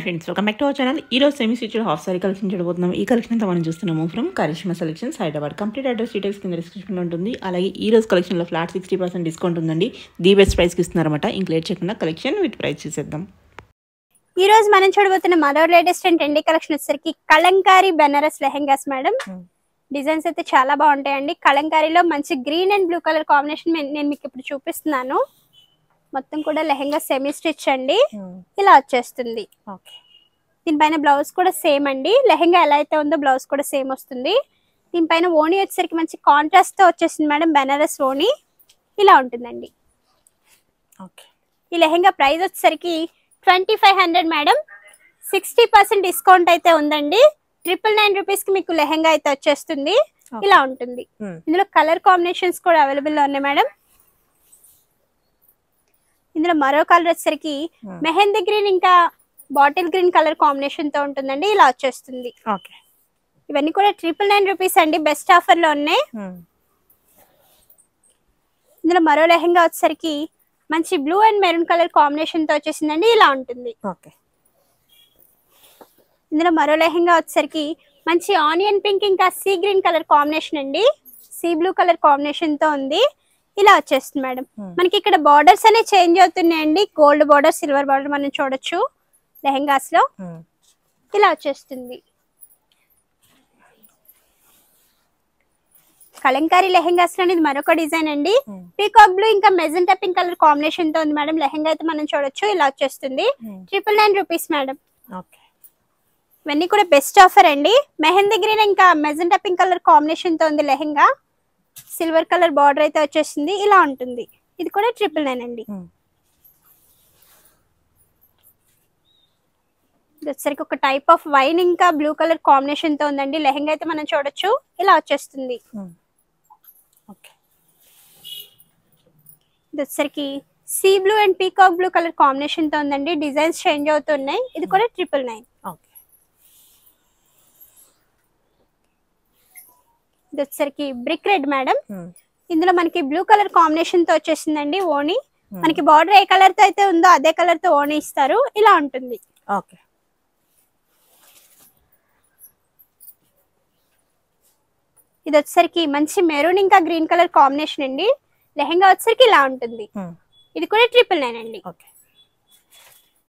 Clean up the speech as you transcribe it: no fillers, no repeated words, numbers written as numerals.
Friends welcome back to our channel. ఈ రోజు semi stitched half sari collection చూడబోతున్నాం. ఈ కలెక్షన్ అంతా మనం చూస్తున్నాము from Karishma selections Hyderabad. Complete address details కింద డిస్క్రిప్షన్లో ఉంటుంది. అలాగే ఈ రోజు కలెక్షన్లో ఫ్లాట్ 60% డిస్కౌంట్ ఉందండి. ది బెస్ట్ ప్రైస్కి ఇస్తున్నారన్నమాట. ఇంక లేట్ చేయకుండా కలెక్షన్ విత్ ప్రైస్ చూసేద్దాం. ఈ రోజు మనం చూడబోతున్న మరో లేటెస్ట్ అండ్ ట్రెండీ కలెక్షన్ వచ్చేసరికి కలంకారీ బెనారస్ లెహెంగాస్ మేడం. డిజైన్స్ అయితే చాలా బాగుంటాయండి. కలంకారీలో మంచి green and blue colour combination నేను మీకు ఇప్పుడు చూపిస్తున్నాను. మొత్తం కూడా లెహెంగా సెమీ స్టిచ్ అండి. ఇలా వచ్చేస్తుంది. దీనిపైన బ్లౌజ్ కూడా సేమ్ అండి. లెహెంగా ఎలా అయితే ఉందో బ్లౌజ్ కూడా సేమ్ వస్తుంది. దీనిపైన ఓణి వచ్చేసరికి మంచి కాంట్రాస్ట్ తో వచ్చేసింది మేడం. బెనారస్ ఓణి ఇలా ఉంటుందండి. ఈ లెహెంగా ప్రైస్ వచ్చేసరికి 2500 మేడం. 60% డిస్కౌంట్ అయితే ఉందండి. 999 రూపీస్ కి మీకు లెహెంగా అయితే వచ్చేస్తుంది. ఇలా ఉంటుంది. ఇందులో కలర్ కాంబినేషన్స్ కూడా అవైలబుల్ లో ఉన్నాయి మేడం. ఇందులో మరో కలర్ వచ్చేసరికి మెహందీ గ్రీన్ ఇంకా బాటిల్ గ్రీన్ కలర్ కాంబినేషన్ తో ఉంటుందండి. ఇలా వచ్చేస్తుంది. ఇవన్నీ కూడా 999 రూపీస్ అండి. బెస్ట్ ఆఫర్ లో ఉన్నాయి. ఇందులో మరో లెహెంగా వచ్చేసరికి మంచి blue and maroon colour combination తో వచ్చేసిందండి. ఇలా ఉంటుంది. ఇందులో మరో లెహెంగా వచ్చేసరికి మంచి ఆనియన్ పింక్ ఇంకా సీ గ్రీన్ కలర్ కాంబినేషన్ అండి. సీ బ్లూ కలర్ కాంబినేషన్ తో ఉంది. ఇలా వచ్చేస్తుంది మేడం. మనకి ఇక్కడ బార్డర్స్ అనేవి చేంజ్ అవుతున్నాయండి. గోల్డ్ బార్డర్, సిల్వర్ బార్డర్ మనం చూడొచ్చు లెహెంగాస్ లో. ఇలా వచ్చేస్తుంది. కలంకారీ లెహెంగాస్ లో అనేది మరొక డిజైన్ అండి. పీకాక్ బ్లూ ఇంకా మెజెంటా పింక్ కలర్ కాంబినేషన్ తో ఉంది మేడం. లెహెంగా అయితే మనం చూడొచ్చు. ఇలా వచ్చేస్తుంది. 999 రూపీస్ మేడం. ఇవన్నీ కూడా బెస్ట్ ఆఫర్ అండి. మెహందీ గ్రీన్ ఇంకా మెజెంటా పింక్ కలర్ కాంబినేషన్ తో ఉంది లెహెంగా. సిల్వర్ కలర్ బార్డర్ అయితే వచ్చేసింది. ఇలా ఉంటుంది. ఇది కూడా 999 అండి. ఇది వచ్చేసరికి ఒక టైప్ ఆఫ్ వైన్ ఇంకా బ్లూ కలర్ కాంబినేషన్ తో ఉందండి. లెహెంగా అయితే మనం చూడొచ్చు. ఇలా వచ్చేస్తుంది. ఇది వచ్చేసరికి sea blue and peacock blue colour combination తో ఉందండి. డిజైన్స్ చేంజ్ అవుతున్నాయి. ఇది కూడా 999. ఇది వచ్చేసరికి బ్రిక్ రెడ్ మేడం. ఇందులో మనకి బ్లూ కలర్ కాంబినేషన్ తో వచ్చేసిందండి ఓణి. మనకి బార్డర్ ఏ కలర్ తో అయితే ఉందో అదే కలర్ తో ఓణి ఇస్తారు. ఇలా ఉంటుంది. ఇది వచ్చేసరికి మంచి మెరూన్ ఇంకా గ్రీన్ కలర్ కాంబినేషన్ అండి. లెహెంగా వచ్చేసరికి ఇలా ఉంటుంది. ఇది కూడా 999 అండి.